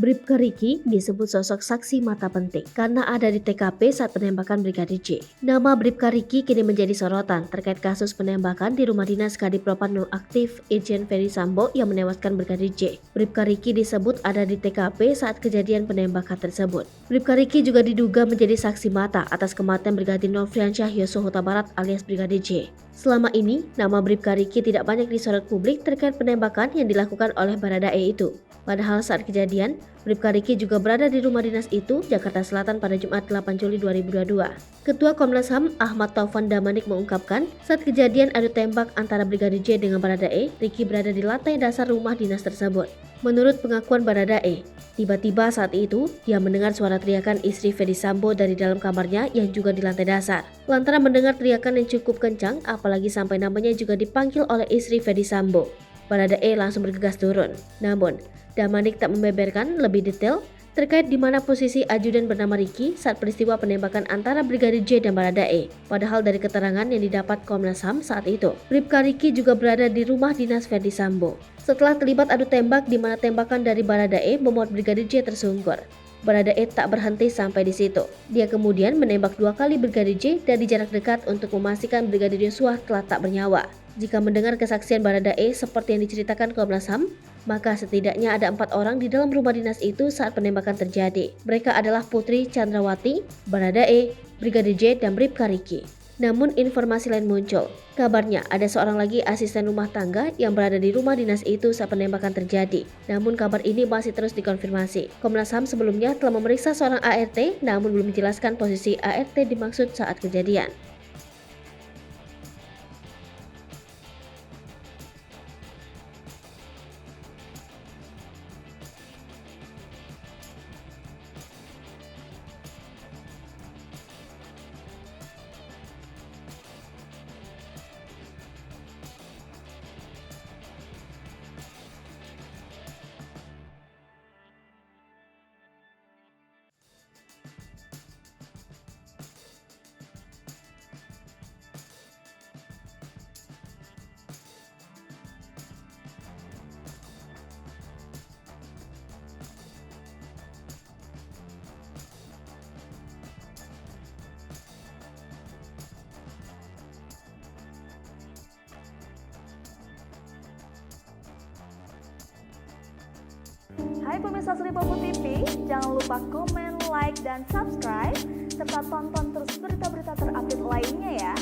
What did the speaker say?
Bribka Riki disebut sosok saksi mata penting karena ada di TKP saat penembakan Brigadir J. Nama Bribka Riki kini menjadi sorotan terkait kasus penembakan di rumah dinas Kadipropam nonaktif Irjen Ferdy Sambo yang menewaskan Brigadir J. Bribka Riki disebut ada di TKP saat kejadian penembakan tersebut. Bribka Riki juga diduga menjadi saksi mata atas kematian Brigadir Nofriansyah Yosua Huta Barat alias Brigadir J. Selama ini, nama Bribka Riki tidak banyak disorot publik terkait penembakan yang dilakukan oleh Baradae itu. Padahal saat kejadian, Bribka Riki juga berada di rumah dinas itu, Jakarta Selatan pada Jumat 8 Juli 2022. Ketua Komnas HAM Ahmad Taufan Damanik mengungkapkan, saat kejadian adu tembak antara Brigadir J dengan Baradae, Riki berada di lantai dasar rumah dinas tersebut. Menurut pengakuan Baradae, tiba-tiba saat itu dia mendengar suara teriakan istri Ferdy Sambo dari dalam kamarnya yang juga di lantai dasar. Lantaran mendengar teriakan yang cukup kencang, apalagi sampai namanya juga dipanggil oleh istri Ferdy Sambo. Baradae langsung bergegas turun. Namun, Damanik tak membeberkan lebih detail terkait di mana posisi ajudan bernama Riki saat peristiwa penembakan antara Brigadir J dan Baradae. Padahal dari keterangan yang didapat Komnas HAM saat itu, Bribka Riki juga berada di rumah dinas Ferdy Sambo. Setelah terlibat adu tembak di mana tembakan dari Baradae membuat Brigadir J tersungkur. Baradae tak berhenti sampai di situ. Dia kemudian menembak 2 kali Brigadir J dari jarak dekat untuk memastikan Brigadir Yosua telah tak bernyawa. Jika mendengar kesaksian Baradae seperti yang diceritakan Komnas HAM, maka setidaknya ada 4 orang di dalam rumah dinas itu saat penembakan terjadi. Mereka adalah Putri Chandrawati, Baradae, Brigadir J, dan Bribka Riki. Namun informasi lain muncul. Kabarnya ada seorang lagi asisten rumah tangga yang berada di rumah dinas itu saat penembakan terjadi. Namun kabar ini masih terus dikonfirmasi. Komnas HAM sebelumnya telah memeriksa seorang ART namun belum menjelaskan posisi ART dimaksud saat kejadian. Hai pemirsa Sri Popo TV, jangan lupa komen, like, dan subscribe, serta tonton terus berita-berita terupdate lainnya ya.